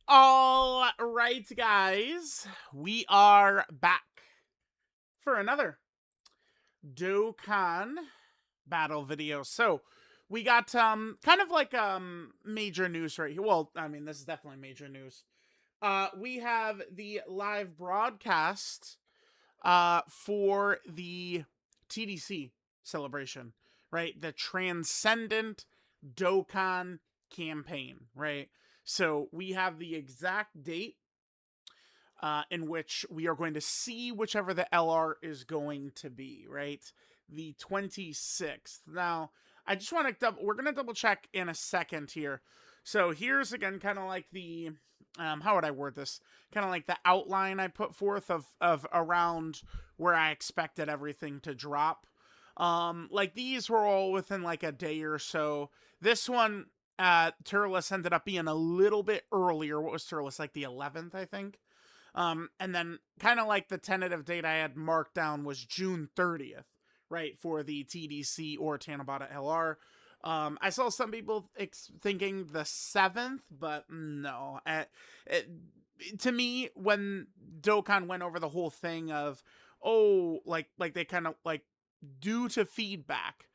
All right, guys, we are back for another Dokkan battle video. So we got kind of like major news right here. Well, I mean, this is definitely major news. We have the live broadcast for the TDC celebration, right? The Transcendent Dokkan campaign, right? So we have the exact date in which we are going to see whichever the LR is going to be, right? The 26th. Now, I just want to we're going to double check in a second here. So here's again kind of like the how would I word this? Kind of like the outline I put forth of around where I expected everything to drop. Like these were all within like a day or so. This one Turles ended up being a little bit earlier. What was Turles, like the 11th, I think? And then kind of like the tentative date I had marked down was June 30th, right, for the TDC or Tanabata LR. I saw some people thinking the 7th, but no. To me, when Dokkan went over the whole thing of, oh, like they kind of like, due to feedback,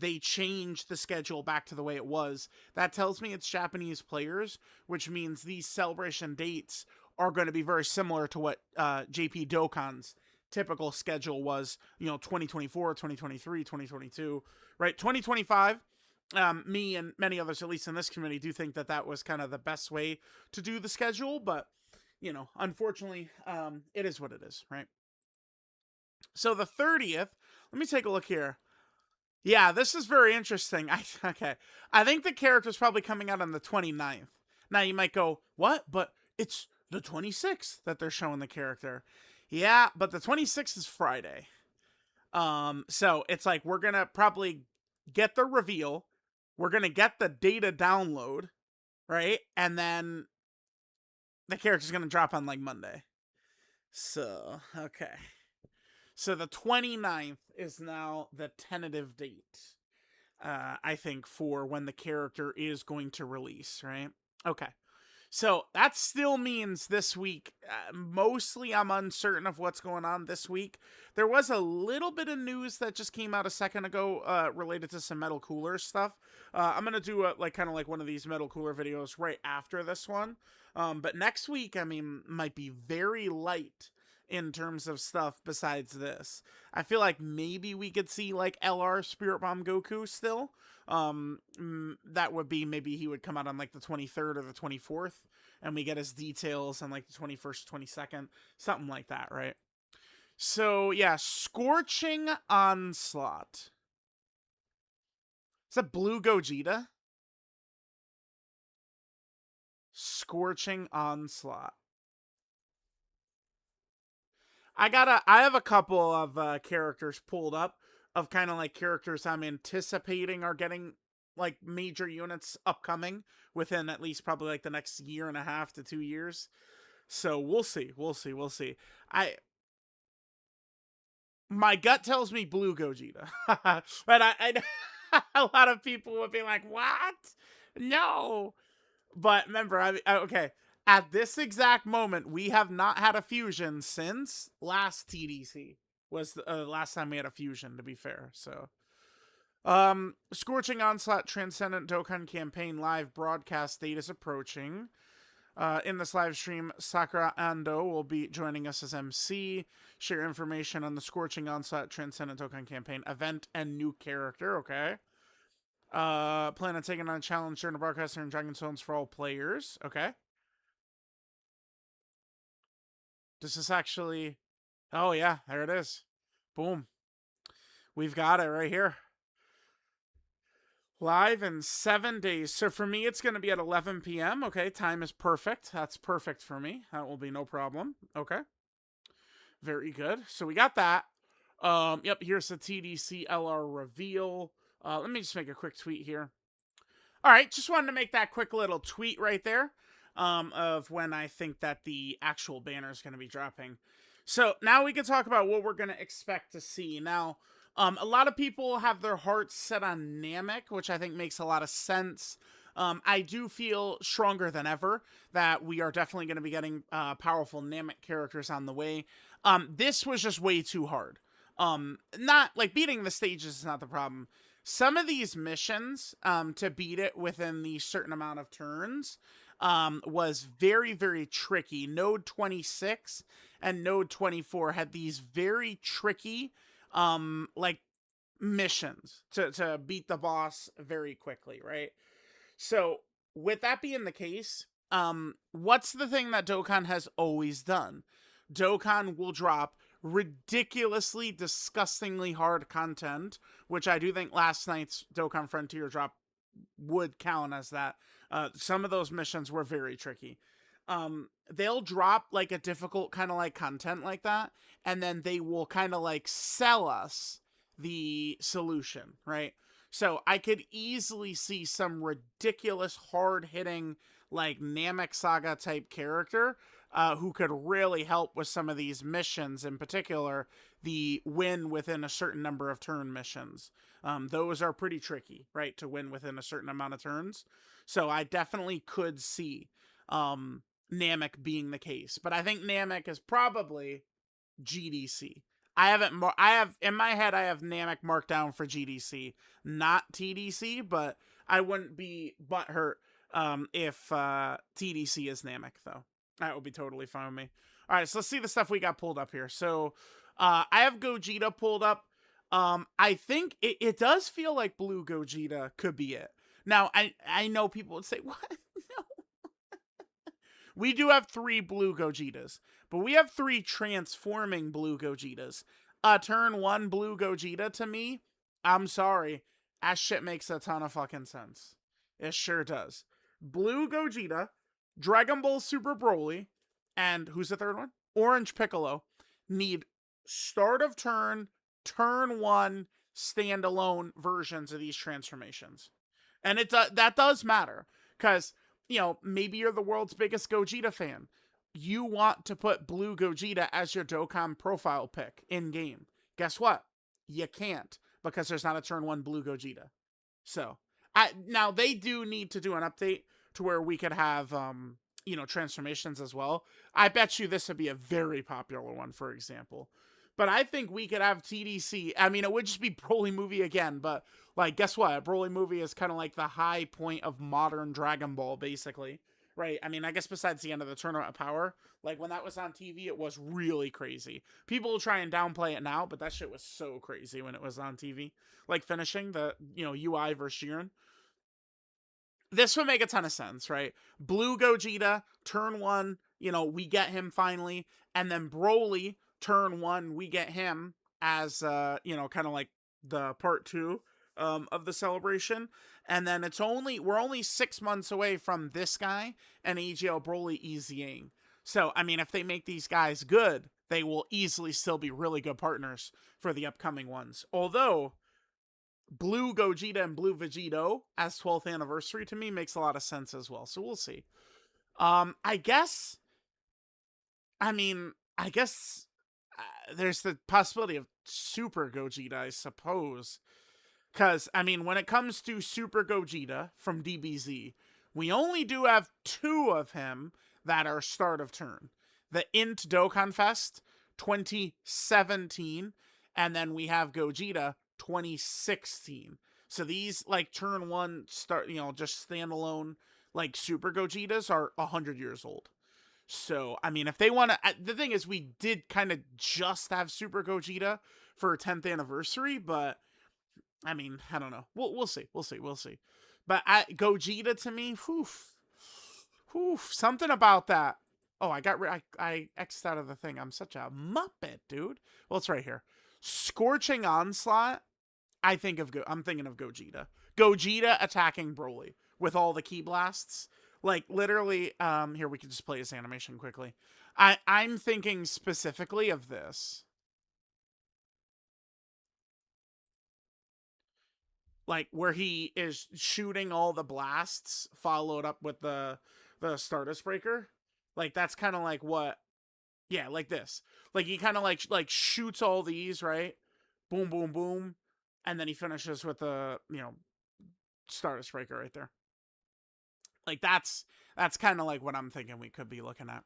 they changed the schedule back to the way it was. That tells me it's Japanese players, which means these celebration dates are going to be very similar to what JP Dokkan's typical schedule was, 2024, 2023, 2022, right? 2025, me and many others, at least in this community, do think that that was kind of the best way to do the schedule, but, unfortunately, it is what it is, right? So the 30th, let me take a look here. Yeah, this is very interesting. Okay. I think the character's probably coming out on the 29th. Now you might go, what? But it's the 26th that they're showing the character. Yeah, but the 26th is Friday. So it's like we're gonna probably get the reveal, we're gonna get the data download, right? And then the character's gonna drop on like Monday. So, okay. So the 29th is now the tentative date. I think, for when the character is going to release, right? Okay. So that still means this week, mostly I'm uncertain of what's going on this week. There was a little bit of news that just came out a second ago related to some metal cooler stuff. I'm going to do kind of like one of these metal cooler videos right after this one. But next week, I mean, might be very light in terms of stuff besides this. I feel like maybe we could see like LR Spirit Bomb Goku still. That would be, maybe he would come out on like the 23rd or the 24th, and we get his details on like the 21st, 22nd, something like that, right? So yeah, Scorching Onslaught. Is that Blue Gogeta? Scorching Onslaught. I have a couple of characters pulled up of kind of like characters I'm anticipating are getting like major units upcoming within at least probably like the next year and a half to 2 years. So we'll see. I My gut tells me Blue Gogeta, but I a lot of people would be like, "What? No!" But remember, okay. At this exact moment, we have not had a fusion since last TDC was the last time we had a fusion. To be fair, so Scorching Onslaught Transcendent Dokkan Campaign live broadcast date is approaching. In this live stream, Sakura Ando will be joining us as MC, share information on the Scorching Onslaught Transcendent Dokkan Campaign event and new character, okay? Plan on taking on a challenge during the broadcast and Dragon Stones for all players, okay? Does this actually... Oh yeah, there it is. Boom. We've got it right here. Live in 7 days. So for me, it's going to be at 11 p.m. Okay, time is perfect. That's perfect for me. That will be no problem. Okay. Very good. So we got that. Yep, here's the TDC LR reveal. Let me just make a quick tweet here. All right, just wanted to make that quick little tweet right there of when I think that the actual banner is going to be dropping. So now we can talk about what we're going to expect to see. Now, a lot of people have their hearts set on Namek, which I think makes a lot of sense. I do feel stronger than ever that we are definitely going to be getting powerful Namek characters on the way. This was just way too hard. Not like beating the stages is not the problem. Some of these missions, to beat it within the certain amount of turns, was very, very tricky. Node 26 and Node 24 had these very tricky, like missions to beat the boss very quickly, right? So, with that being the case, what's the thing that Dokkan has always done? Dokkan will drop ridiculously, disgustingly hard content, which I do think last night's Dokkan Frontier drop would count as that. Some of those missions were very tricky. They'll drop like a difficult kind of like content like that, and then they will kind of like sell us the solution, right? So I could easily see some ridiculous hard hitting like Namek saga type character who could really help with some of these missions, in particular the win within a certain number of turn missions. Those are pretty tricky, right, to win within a certain amount of turns. So I definitely could see Namek being the case, but I think Namek is probably GDC. I have in my head I have Namek marked down for GDC, not TDC, but I wouldn't be butthurt if TDC is Namek though. That would be totally fine with me. All right, so let's see the stuff we got pulled up here. So I have Gogeta pulled up. I think it does feel like Blue Gogeta could be it. Now I know people would say what. We do have 3 blue Gogetas, but we have 3 transforming blue Gogetas. Turn 1 blue Gogeta to me, I'm sorry, that shit makes a ton of fucking sense. It sure does. Blue Gogeta, Dragon Ball Super Broly, and who's the third one? Orange Piccolo need start of turn, turn 1 standalone versions of these transformations. And that does matter because maybe you're the world's biggest Gogeta fan. You want to put Blue Gogeta as your Dokkan profile pick in game. Guess what? You can't because there's not a turn 1 Blue Gogeta. So, now they do need to do an update to where we could have transformations as well. I bet you this would be a very popular one, for example. But I think we could have TDC. I mean, it would just be Broly movie again, but like, guess what? Broly movie is kind of like the high point of modern Dragon Ball, basically, right? I mean, I guess besides the end of the Tournament of Power, like when that was on TV, it was really crazy. People will try and downplay it now, but that shit was so crazy when it was on TV. Like finishing the UI versus Jiren. This would make a ton of sense, right? Blue Gogeta, turn 1, we get him finally, and then Broly, turn 1, we get him as kind of like the part 2 of the celebration. And then we're only 6 months away from this guy and AGL Broly easying. So I mean, if they make these guys good, they will easily still be really good partners for the upcoming ones. Although Blue Gogeta and Blue Vegito as 12th anniversary to me makes a lot of sense as well. So we'll see. I guess there's the possibility of Super Gogeta, I suppose. Because, I mean, when it comes to Super Gogeta from DBZ, we only do have 2 of him that are start of turn. The Int Dokkan Fest 2017, and then we have Gogeta 2016. So these, like, turn 1 start, just standalone, like, Super Gogetas are 100 years old. So, I mean, if they want to, the thing is, we did kind of just have Super Gogeta for 10th anniversary, but I mean, I don't know. We'll see. But Gogeta to me, something about that. Oh, I X'd out of the thing. I'm such a muppet, dude. Well, it's right here. Scorching Onslaught. I'm thinking of Gogeta. Gogeta attacking Broly with all the ki blasts. Like literally, here we can just play this animation quickly. I'm thinking specifically of this. Like where he is shooting all the blasts followed up with the Stardust Breaker. Like that's kind of like what, yeah, like this. Like he kind of like shoots all these, right? Boom, boom, boom, and then he finishes with the Stardust Breaker right there. Like that's kind of like what I'm thinking we could be looking at.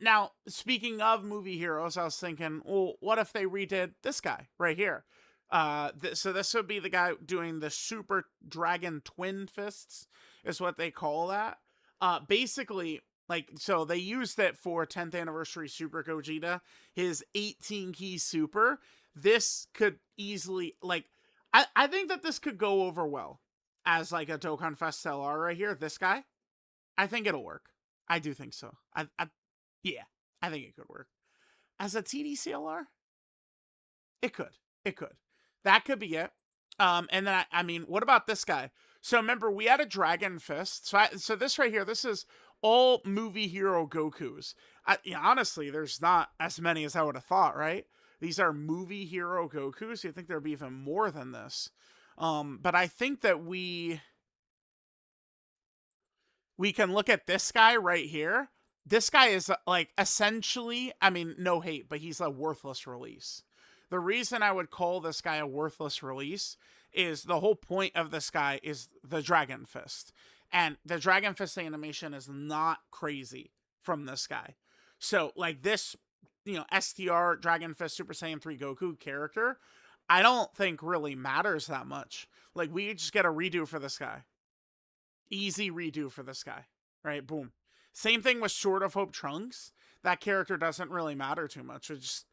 Now speaking of movie heroes, I was thinking, well, what if they redid this guy right here? So this would be the guy doing the Super Dragon Twin Fists, is what they call that. Basically, like, so they used it for 10th anniversary Super Gogeta, his 18 key super. This could easily, like, I think that this could go over well as like a Dokkan Fest LR right here. This guy, I think it'll work. I do think so. Yeah, I think it could work as a TDC LR. It could. It could. That could be it. And then I mean, what about this guy? So remember, we had a Dragon Fist. So this right here, this is all movie hero Gokus. Honestly, there's not as many as I would have thought, right? These are movie hero Gokus. You think there'd be even more than this? But I think that we can look at this guy right here. This guy is like essentially, I mean, no hate, but he's a worthless release. The reason I would call this guy a worthless release is the whole point of this guy is the Dragon Fist. And the Dragon Fist animation is not crazy from this guy. So, like this, STR Dragon Fist Super Saiyan 3 Goku character, I don't think really matters that much. Like, we just get a redo for this guy. Easy redo for this guy, right? Boom. Same thing with Sword of Hope Trunks. That character doesn't really matter too much. It's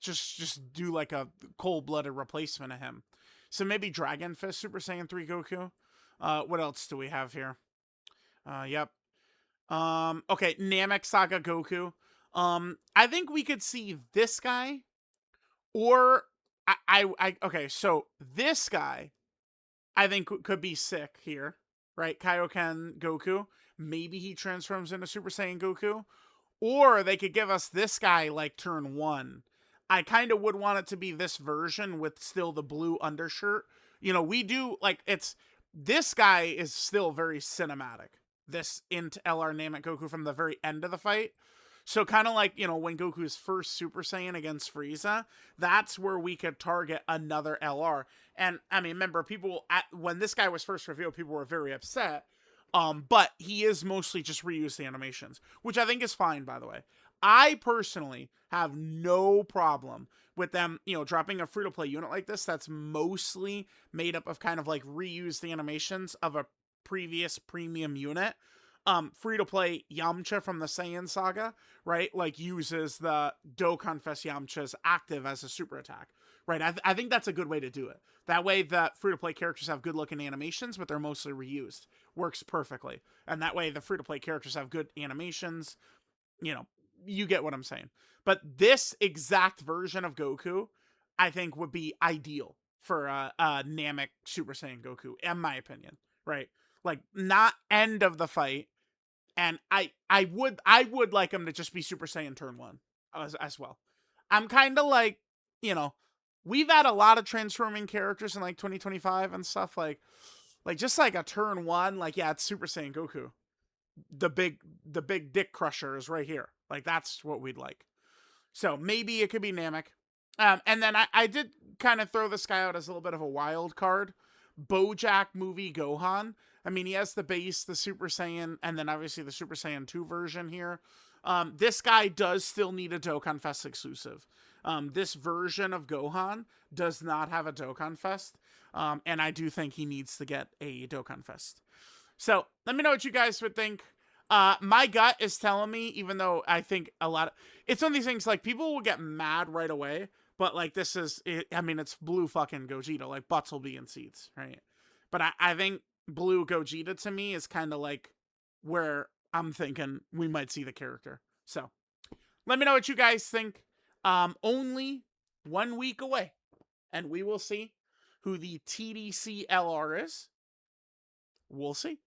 just do like a cold-blooded replacement of him. So maybe Dragon Fist Super Saiyan 3 Goku. What else do we have here? Yep. Okay, Namek Saga Goku. I think we could see this guy, or okay, so this guy I think could be sick here, right? Kaioken Goku. Maybe he transforms into Super Saiyan Goku. Or they could give us this guy like turn 1. I kind of would want it to be this version with still the blue undershirt. We do, like, this guy is still very cinematic. This int LR Namek Goku from the very end of the fight. So kind of like, when Goku's first Super Saiyan against Frieza, that's where we could target another LR. And I mean, remember, when this guy was first revealed, people were very upset. But he is mostly just reused animations, which I think is fine, by the way. I personally have no problem with them, dropping a free-to-play unit like this that's mostly made up of kind of like reused animations of a previous premium unit. Free-to-play Yamcha from the Saiyan saga, right? Like uses the Dokkan Fest Yamcha's active as a super attack, right? I think that's a good way to do it. That way the free-to-play characters have good-looking animations, but they're mostly reused. Works perfectly. And that way the free-to-play characters have good animations. You get what I'm saying. But this exact version of Goku, I think, would be ideal for Namek Super Saiyan Goku, in my opinion, right? Like, not end of the fight. And I would like him to just be Super Saiyan turn 1 as well. I'm kind of like, we've had a lot of transforming characters in like 2025 and stuff, like just like a turn 1, like, yeah, it's Super Saiyan Goku. The big dick crusher is right here. Like, that's what we'd like. So maybe it could be Namek. And then I did kind of throw this guy out as a little bit of a wild card. BoJack movie Gohan. I mean, he has the base, the Super Saiyan, and then obviously the Super Saiyan 2 version here. This guy does still need a Dokkan Fest exclusive. This version of Gohan does not have a Dokkan Fest, and I do think he needs to get a Dokkan Fest. So let me know what you guys would think. My gut is telling me, even though I think it's one of these things, like, people will get mad right away, but like, it's blue fucking Gogeta, like, butts will be in seats, right? But I think blue Gogeta to me is kind of like where I'm thinking we might see the character. So let me know what you guys think. Only 1 week away, and we will see who the TDC LR is. We'll see.